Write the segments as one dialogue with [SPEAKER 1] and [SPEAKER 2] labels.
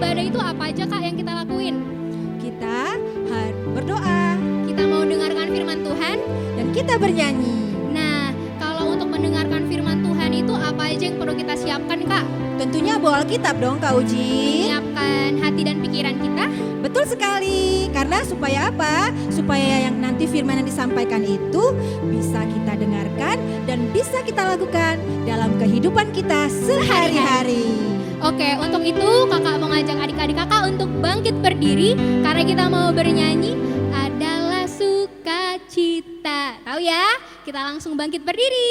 [SPEAKER 1] ibadah itu apa aja Kak yang kita lakuin?
[SPEAKER 2] Kita harus berdoa
[SPEAKER 1] Kita mau dengarkan firman Tuhan.
[SPEAKER 2] dan kita bernyanyi.
[SPEAKER 1] Nah, kalau untuk mendengarkan firman Tuhan itu apa aja yang perlu kita siapkan Kak?
[SPEAKER 2] Tentunya bawa Alkitab dong Kak Uji.
[SPEAKER 1] Menyiapkan hati dan pikiran kita.
[SPEAKER 2] Betul sekali. Karena supaya apa? Supaya yang nanti firman yang disampaikan itu bisa kita dengarkan dan bisa kita lakukan dalam kehidupan kita sehari-hari.
[SPEAKER 1] Oke, untuk itu kakak mau ngajak adik-adik kakak untuk bangkit berdiri karena kita mau bernyanyi adalah sukacita. Tahu ya? Kita langsung bangkit berdiri.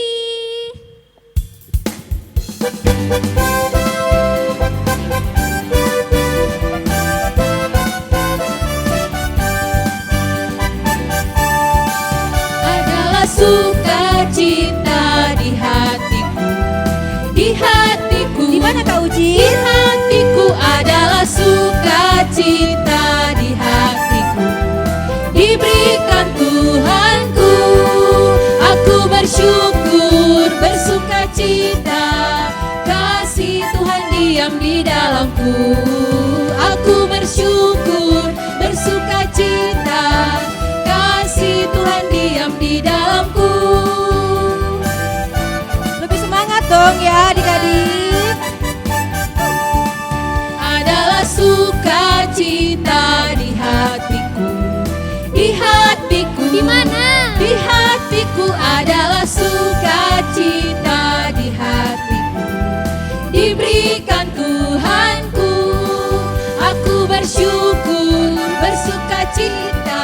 [SPEAKER 3] Adalah sukacita di hatiku, di hatiku.
[SPEAKER 2] Di mana Kak Uji?
[SPEAKER 3] Di hatiku adalah sukacita di hatiku. Diberikan Tuhanku, aku bersyukur, bersukacita. Kasih Tuhan diam di dalamku. Aku bersyukur, bersukacita. Kasih Tuhan diam di dalamku.
[SPEAKER 2] Lebih semangat dong ya adik-adik.
[SPEAKER 3] Adalah sukacita di hatiku, di hatiku.
[SPEAKER 1] Di mana?
[SPEAKER 3] Di hatiku adalah sukacita di hatiku. Diberikan Tuhanku, aku bersyukur, bersukacita.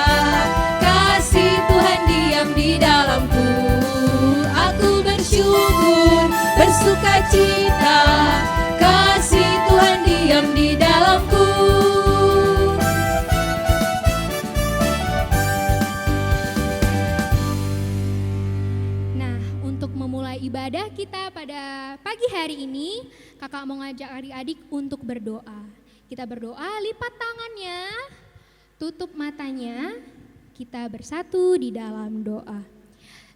[SPEAKER 3] Kasih Tuhan diam di dalamku. Aku bersyukur, bersukacita. Kasih Tuhan diam di dalamku.
[SPEAKER 1] Nah, untuk memulai ibadah kita pada pagi hari ini, kakak mau ngajak adik-adik untuk berdoa. Kita berdoa, lipat tangannya, tutup matanya, kita bersatu di dalam doa.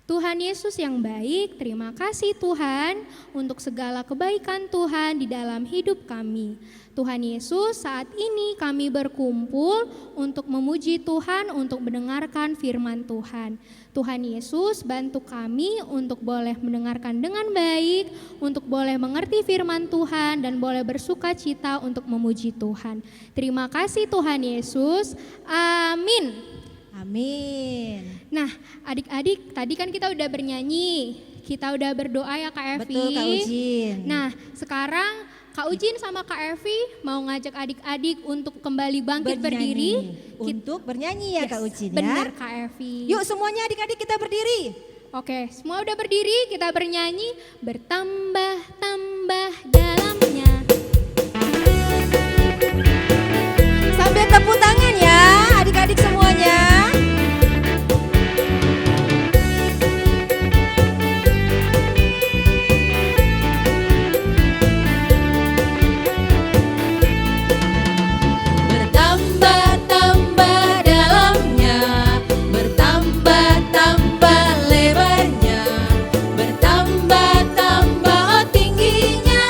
[SPEAKER 1] Tuhan Yesus yang baik, terima kasih Tuhan untuk segala kebaikan Tuhan di dalam hidup kami. Tuhan Yesus, saat ini kami berkumpul untuk memuji Tuhan, untuk mendengarkan firman Tuhan. Tuhan Yesus, bantu kami untuk boleh mendengarkan dengan baik, untuk boleh mengerti firman Tuhan dan boleh bersuka cita untuk memuji Tuhan. Terima kasih Tuhan Yesus. Amin.
[SPEAKER 2] Amin.
[SPEAKER 1] Nah, adik-adik, tadi kan kita udah bernyanyi, kita udah berdoa ya Kak Evi.
[SPEAKER 2] Betul Kak Ujin.
[SPEAKER 1] Nah, sekarang Kak Ujin sama Kak Evi mau ngajak adik-adik untuk kembali bangkit berdiri.
[SPEAKER 2] Untuk bernyanyi ya
[SPEAKER 1] Yes,
[SPEAKER 2] Kak Ujin ya.
[SPEAKER 1] benar Kak Evi.
[SPEAKER 2] Yuk semuanya adik-adik kita berdiri.
[SPEAKER 1] Oke, semua udah berdiri, kita bernyanyi bertambah-tambah dalamnya.
[SPEAKER 2] Sambil tepuk tangan ya adik-adik semuanya.
[SPEAKER 3] Bertambah-tambah dalamnya, bertambah-tambah lebarnya, bertambah-tambah tingginya,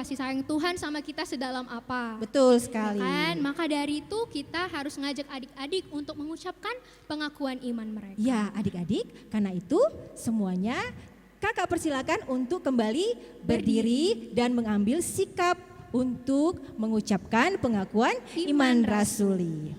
[SPEAKER 1] kasih sayang Tuhan sama kita sedalam apa.
[SPEAKER 2] Betul sekali.
[SPEAKER 1] Kan? Maka dari itu kita harus ngajak adik-adik untuk mengucapkan pengakuan iman mereka.
[SPEAKER 2] Ya adik-adik, karena itu semuanya kakak persilakan untuk kembali berdiri dan mengambil sikap untuk mengucapkan pengakuan iman rasuli.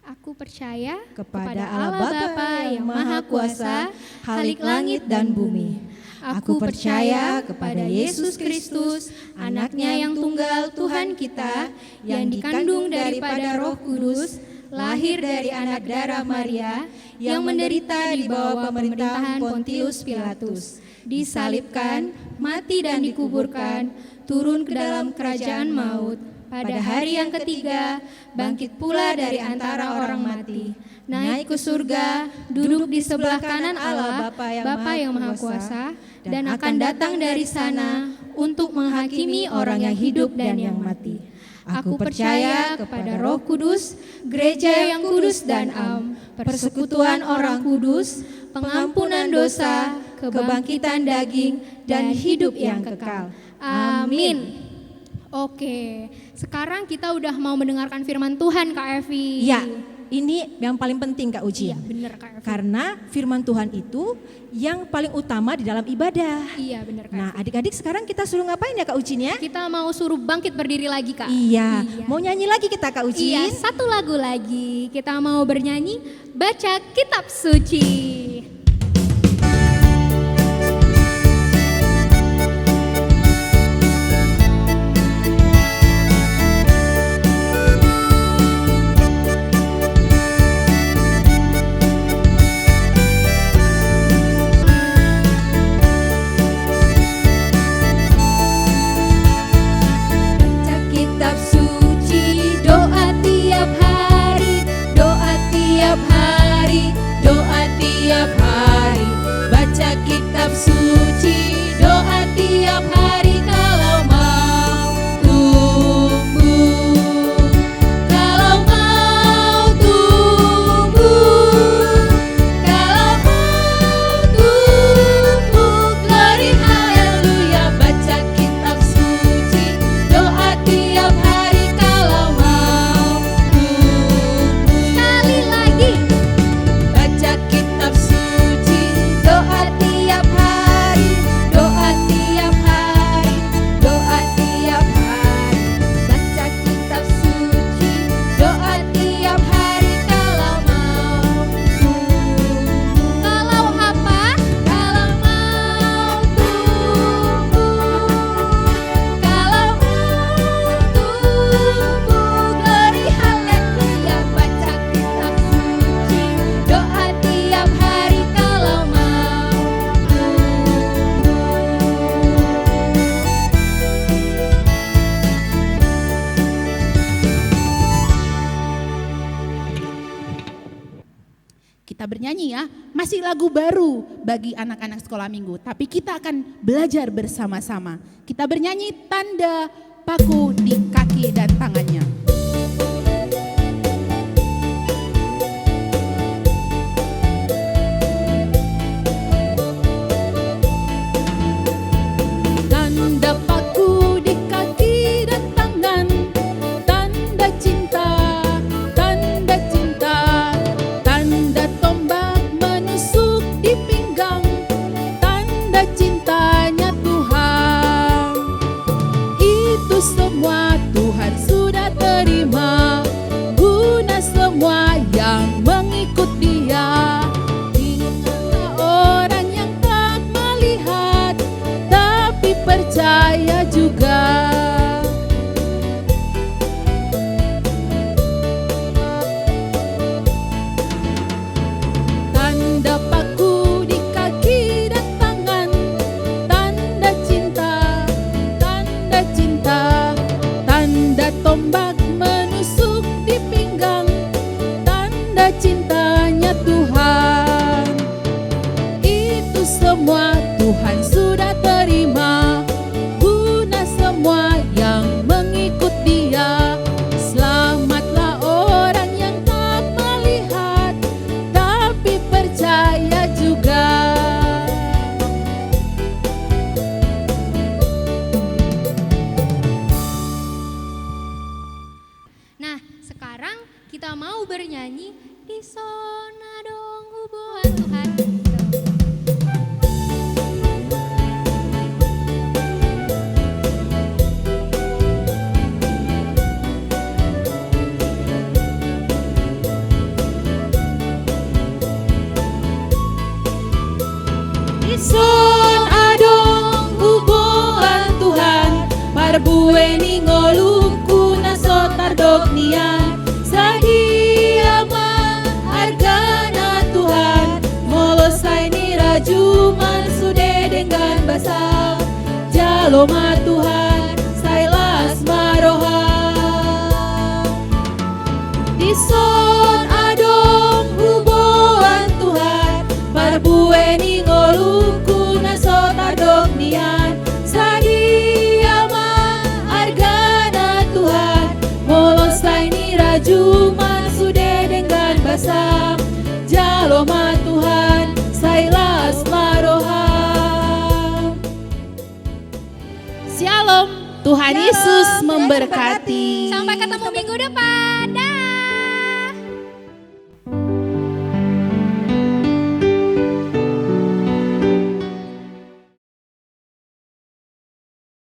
[SPEAKER 1] Aku percaya
[SPEAKER 2] Kepada Allah Bapa yang Maha Kuasa, Khalik langit dan bumi.
[SPEAKER 1] Aku percaya kepada Yesus Kristus, anaknya yang tunggal Tuhan kita, yang dikandung daripada Roh Kudus, lahir dari anak darah Maria, yang menderita di bawah pemerintahan Pontius Pilatus, disalibkan, mati dan dikuburkan, turun ke dalam kerajaan maut. Pada hari yang ketiga, bangkit pula dari antara orang mati, naik ke surga, duduk di sebelah kanan Allah, Bapa yang Maha Kuasa, dan akan datang dari sana untuk menghakimi orang yang hidup dan yang mati. Aku percaya kepada Roh Kudus, gereja yang kudus dan am, persekutuan orang kudus, pengampunan dosa, kebangkitan daging, dan hidup yang kekal. Amin. Oke, sekarang kita udah mau mendengarkan firman Tuhan, Kak Evi.
[SPEAKER 2] Ya, ini yang paling penting Kak Uci.
[SPEAKER 1] Iya, benar Kak Evi.
[SPEAKER 2] Karena firman Tuhan itu yang paling utama di dalam ibadah.
[SPEAKER 1] Iya, benar Kak
[SPEAKER 2] Nah
[SPEAKER 1] Evi.
[SPEAKER 2] adik-adik sekarang kita suruh ngapain ya Kak Ucin ya?
[SPEAKER 1] Kita mau suruh bangkit berdiri lagi, Kak.
[SPEAKER 2] Iya, mau nyanyi lagi kita Kak Ucin?
[SPEAKER 1] Iya, satu lagu lagi. Kita mau bernyanyi, baca kitab suci.
[SPEAKER 3] Baca kitab suci, doa tiap hari, doa tiap hari, doa tiap hari. Baca kitab suci, doa tiap hari kalau mau tumbuh. Kalau mau tumbuh, kalau mau tumbuh, glory haleluya. Baca kitab suci, doa tiap hari kalau mau tumbuh.
[SPEAKER 1] Sekali lagi.
[SPEAKER 3] Baca kitab suci, doa tiap hari, doa tiap hari, doa tiap hari. Baca kitab suci, doa tiap hari kalau mau tumbuh.
[SPEAKER 1] Kalau apa?
[SPEAKER 3] Kalau mau tumbuh, kalau mau tumbuh, glory haleluya. Baca kitab suci, doa tiap hari kalau mau tumbuh.
[SPEAKER 4] Kita bernyanyi ya, masih lagu baru bagi anak-anak sekolah minggu. Tapi kita akan belajar bersama-sama. Kita bernyanyi tanda paku di kaki dan tangannya. Tanda paku di kaki dan tangan, tanda cinta, tanda cinta, tanda tombak menusuk di pinggang, tanda cintanya Tuhan. Itu semua Tuhan sudah terima, guna semua yang mengikut Dia. Ingatlah orang yang tak melihat, tapi percaya juga. Tanda paku di kaki dan tangan, tanda cinta, tanda cinta, tanda tombak menusuk di pinggang, tanda cintanya Tuhan. Itu semua Tuhan sudah terima,
[SPEAKER 1] kita mau bernyanyi di sona dong hubungan Tuhan.
[SPEAKER 3] Son adong hubungan Tuhan Parbueni ngolungku nasotar dognian Sadia ma hargana Tuhan Molosai ni rajuman sude dengan basah Jaloma Tuhan sailas maroha Dison adong hubungan Tuhan Parbueni ngolungku nasotar dognian Sadia ma hargana Tuhan Molosai ni rajuman sude dengan basah Jaloma Tuhan sailas maroha.
[SPEAKER 4] Shalom, Tuhan Yesus memberkati.
[SPEAKER 1] Sampai ketemu minggu depan. Dah.